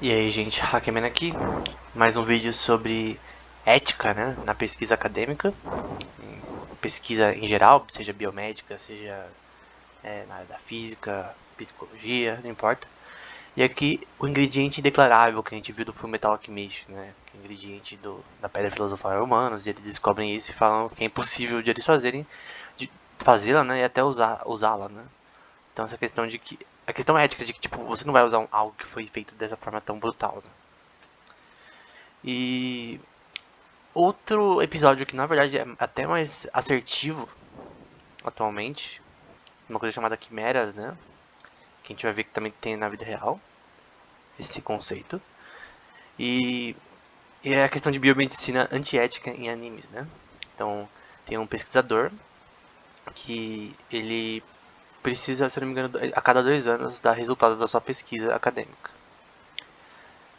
E aí, gente, Hackman aqui, mais um vídeo sobre ética, né, na pesquisa acadêmica, pesquisa em geral, seja biomédica, seja na área da física, psicologia, não importa. E aqui o ingrediente declarável que a gente viu do Fullmetal Alchemist, né, que é o ingrediente da Pedra Filosofal Humanos, e eles descobrem isso e falam que é impossível de eles de fazê-la, né, e até usá-la, né. Então essa questão de que a questão ética de que tipo você não vai usar algo que foi feito dessa forma tão brutal, né? E outro episódio que na verdade é até mais assertivo atualmente, uma coisa chamada quimeras, né? Que a gente vai ver que também tem na vida real esse conceito. E, e é a questão de biomedicina antiética em animes, né? Então tem um pesquisador que ele precisa, se não me engano, a cada 2 anos dar resultados da sua pesquisa acadêmica.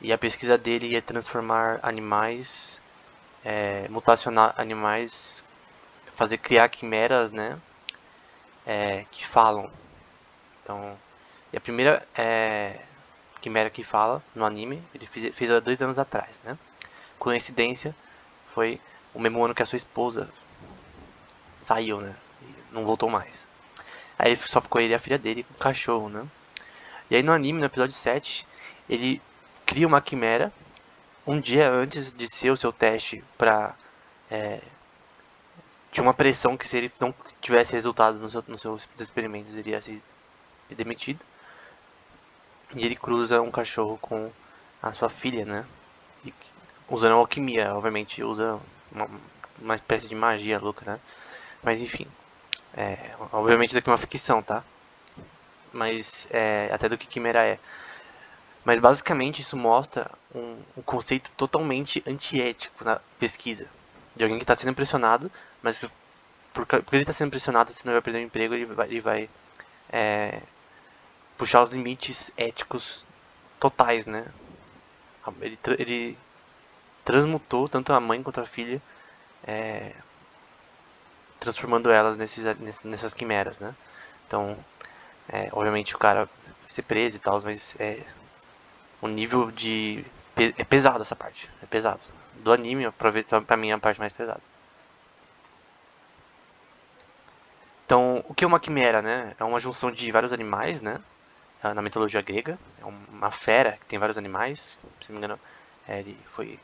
E a pesquisa dele é transformar animais, mutacionar animais, fazer criar quimeras, né? Que falam. Então, e a primeira quimera que fala no anime, ele fez há 2 anos atrás, né? Coincidência, foi o mesmo ano que a sua esposa saiu, né? E não voltou mais. Aí só ficou ele e a filha dele com o cachorro, né? E aí no anime, no episódio 7, ele cria uma quimera um dia antes de ser o seu teste pra. Tinha uma pressão que se ele não tivesse resultados nos seus experimentos, ele ia ser demitido. E ele cruza um cachorro com a sua filha, né? E, usando alquimia, obviamente usa uma espécie de magia louca, né? Mas enfim, obviamente isso aqui é uma ficção, tá? Mas até do que quimera é. Mas basicamente isso mostra um conceito totalmente antiético na pesquisa. De alguém que está sendo impressionado, mas que porque ele está sendo impressionado, se não vai perder o emprego, ele vai puxar os limites éticos totais, né? Ele transmutou tanto a mãe quanto a filha, transformando elas nessas quimeras, né? Então, obviamente o cara vai ser preso e tal, mas o nível de... É pesado essa parte, é pesado. Do anime, pra mim, é a parte mais pesada. Então, o que é uma quimera, né? É uma junção de vários animais, né? Na mitologia grega. É uma fera que tem vários animais. Se não me engano, ele foi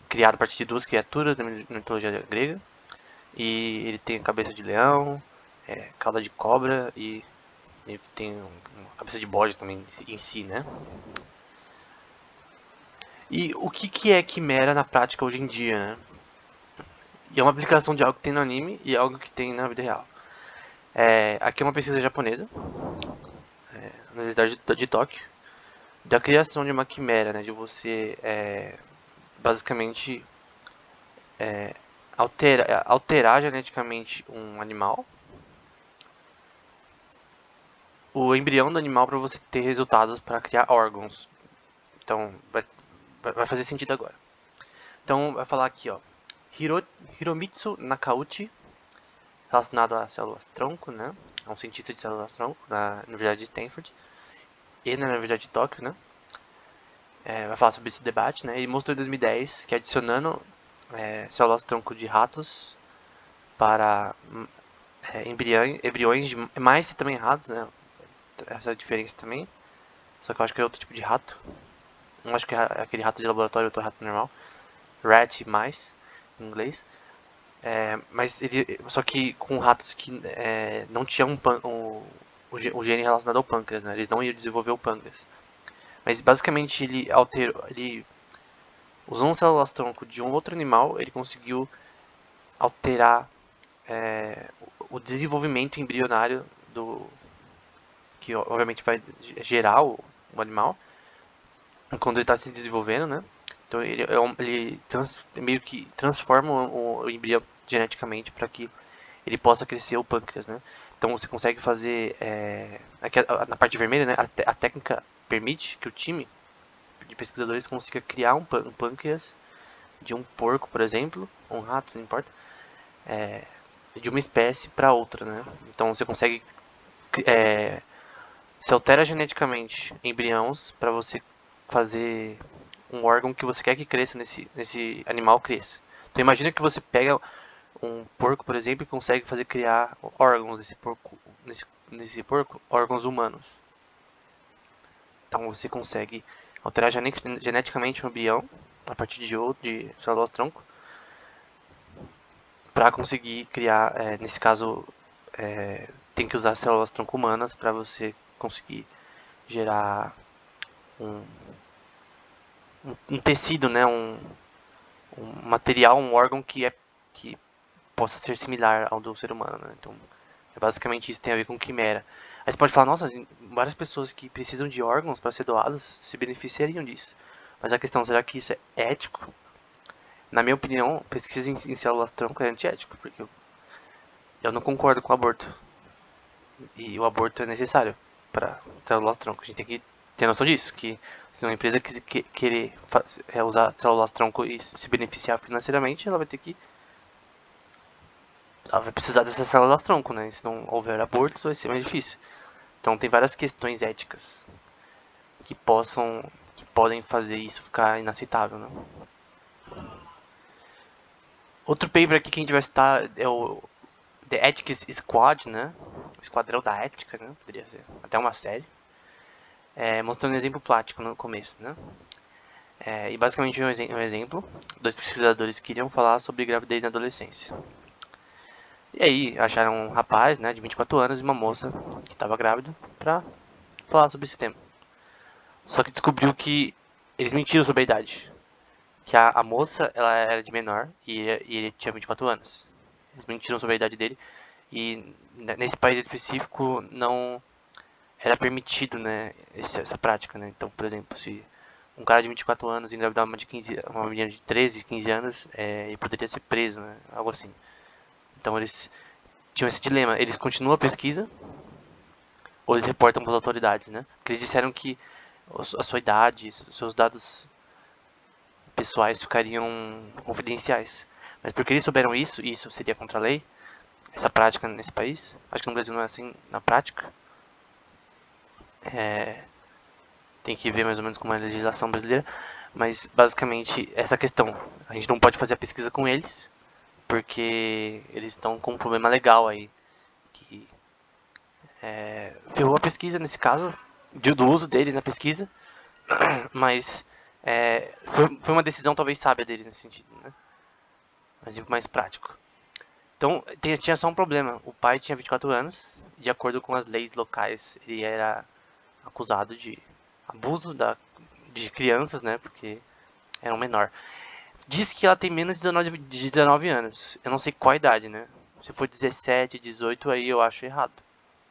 criado a partir de duas criaturas na mitologia grega. E ele tem cabeça de leão, cauda de cobra e meio que tem uma cabeça de bode também em si, né? E o que é quimera na prática hoje em dia, né? E é uma aplicação de algo que tem no anime e algo que tem na vida real. Aqui é uma pesquisa japonesa, na Universidade de Tóquio, da criação de uma quimera, né? De você, basicamente, alterar geneticamente um animal, o embrião do animal para você ter resultados para criar órgãos. Então, vai fazer sentido agora. Então, vai falar aqui, ó. Hiromitsu Nakauchi, relacionado a células-tronco, né? É um cientista de células-tronco na Universidade de Stanford e na Universidade de Tóquio, né? Vai falar sobre esse debate, né? Ele mostrou em 2010 que adicionando células-tronco de ratos para embriões de mais também ratos, né? Essa é a diferença também. Só que eu acho que é outro tipo de rato. Não acho que é aquele rato de laboratório, outro rato normal. Rat mais, em inglês. Mas ele, só que com ratos que não tinham o gene relacionado ao pâncreas, né? Eles não iam desenvolver o pâncreas. Mas basicamente ele usando células-tronco de um outro animal, ele conseguiu alterar o desenvolvimento embrionário do que obviamente vai gerar o animal quando ele está se desenvolvendo, né? Então meio que transforma o embrião geneticamente para que ele possa crescer o pâncreas, né? Então você consegue fazer aqui na parte vermelha, né? A técnica permite que o time de pesquisadores consiga criar um pâncreas de um porco, por exemplo, ou um rato, não importa, de uma espécie para outra, né? Então você consegue se altera geneticamente embriões para você fazer um órgão que você quer que cresça nesse animal cresça. Então imagina que você pega um porco, por exemplo, e consegue fazer criar órgãos nesse porco, órgãos humanos. Então você consegue alterar geneticamente um embrião a partir de células-tronco para conseguir criar, nesse caso, tem que usar células-tronco humanas para você conseguir gerar um, um tecido, né, um material, um órgão que possa ser similar ao do ser humano, né? Então, basicamente isso tem a ver com quimera. Aí você pode falar, nossa, várias pessoas que precisam de órgãos para ser doados se beneficiariam disso. Mas a questão, será que isso é ético? Na minha opinião, pesquisa em células-tronco é antiético, porque eu não concordo com o aborto. E o aborto é necessário para células-tronco. A gente tem que ter noção disso, que se uma empresa querer usar células-tronco e se beneficiar financeiramente, ela vai precisar dessas células-tronco, né? Se não houver abortos, vai ser mais difícil. Então tem várias questões éticas que podem fazer isso ficar inaceitável, né? Outro paper aqui que a gente vai citar é o The Ethics Squad, né? O Esquadrão da Ética, né? Poderia ser até uma série. Mostrando um exemplo prático no começo, né? E basicamente um exemplo, dois pesquisadores queriam falar sobre gravidez na adolescência. E aí acharam um rapaz, né, de 24 anos e uma moça que estava grávida para falar sobre esse tema. Só que descobriu que eles mentiram sobre a idade. Que a moça, ela era de menor e ele tinha 24 anos. Eles mentiram sobre a idade dele e nesse país específico não era permitido, né, essa prática, né? Então, por exemplo, se um cara de 24 anos engravidar uma menina de 13, 15 anos, ele poderia ser preso, né? Algo assim. Então eles tinham esse dilema. Eles continuam a pesquisa ou eles reportam para as autoridades, né? Porque eles disseram que a sua idade, os seus dados pessoais ficariam confidenciais. Mas porque eles souberam isso, e isso seria contra a lei, essa prática nesse país, acho que no Brasil não é assim na prática, tem que ver mais ou menos como é a legislação brasileira, mas basicamente essa questão, a gente não pode fazer a pesquisa com eles, porque eles estão com um problema legal aí, que ferrou a pesquisa nesse caso, do uso dele na pesquisa, mas foi uma decisão talvez sábia deles nesse sentido, né? Mas mais prático. Então, tinha só um problema. O pai tinha 24 anos, de acordo com as leis locais, ele era acusado de abuso de crianças, né? Porque era um menor. Diz que ela tem menos de 19 anos. Eu não sei qual a idade, né? Se for 17, 18, aí eu acho errado.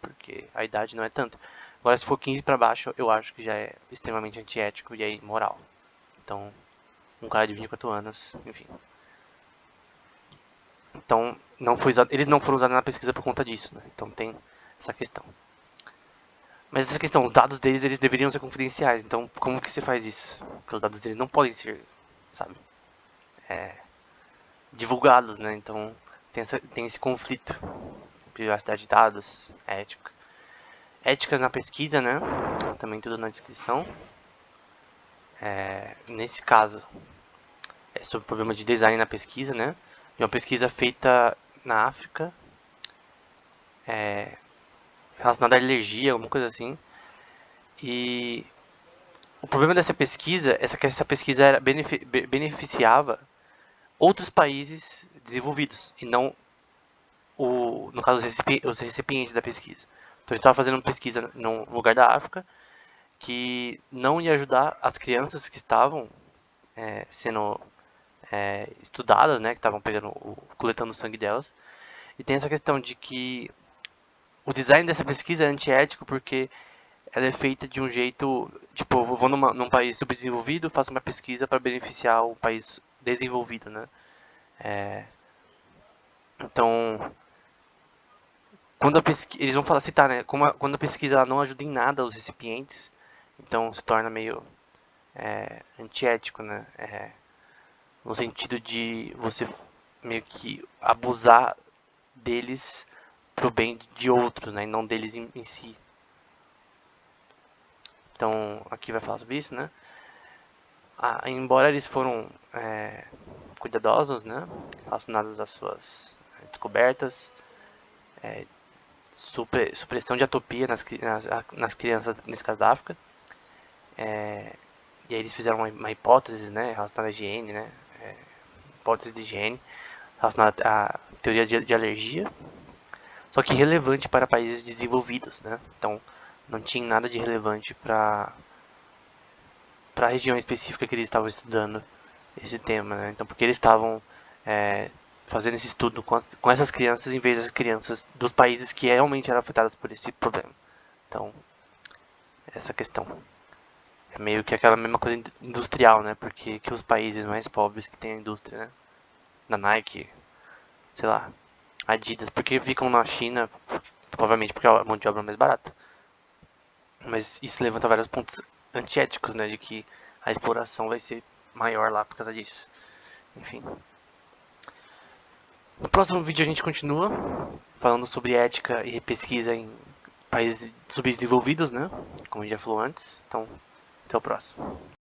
Porque a idade não é tanta. Agora, se for 15 pra baixo, eu acho que já é extremamente antiético e é imoral. Então, um cara de 24 anos, enfim. Então, eles não foram usados na pesquisa por conta disso, né? Então tem essa questão. Mas essa questão, os dados deles, eles deveriam ser confidenciais. Então, como que você faz isso? Porque os dados deles não podem ser, sabe, divulgados, né? Então, tem esse conflito. Privacidade de dados, ética. Éticas na pesquisa, né? Também tudo na descrição. Nesse caso, é sobre o problema de design na pesquisa, né? De uma pesquisa feita na África, relacionada à alergia, alguma coisa assim. E o problema dessa pesquisa é que essa pesquisa beneficiava outros países desenvolvidos e não, no caso, os recipientes da pesquisa. Então a gente estava fazendo uma pesquisa num lugar da África que não ia ajudar as crianças que estavam sendo estudadas, né, que estavam coletando o sangue delas. E tem essa questão de que o design dessa pesquisa é antiético porque ela é feita de um jeito, tipo, eu vou num país subdesenvolvido, faço uma pesquisa para beneficiar o país desenvolvido, né? Então, quando eles vão citar, né? Quando a pesquisa ela não ajuda em nada os recipientes, então se torna meio antiético, né? No sentido de você meio que abusar deles pro bem de outros, né? E não deles em si. Então, aqui vai falar sobre isso, né? embora eles foram cuidadosos, né, relacionados às suas descobertas, supressão de atopia nas crianças, nesse caso da África, e aí eles fizeram uma hipótese, né, relacionada à higiene, né, hipótese de higiene, relacionada à teoria de alergia, só que relevante para países desenvolvidos, né, então não tinha nada de relevante para a região específica que eles estavam estudando esse tema, né? Então, porque eles estavam fazendo esse estudo com essas crianças em vez das crianças dos países que realmente eram afetados por esse problema. Então, essa questão é meio que aquela mesma coisa industrial, né? Porque que os países mais pobres que têm a indústria, né? Da Nike, sei lá, Adidas, porque ficam na China, provavelmente porque a mão de obra é mais barata. Mas isso levanta vários pontos antiéticos, né? De que a exploração vai ser maior lá por causa disso. Enfim. No próximo vídeo a gente continua falando sobre ética e pesquisa em países subdesenvolvidos, né? Como a gente já falou antes. Então, até o próximo.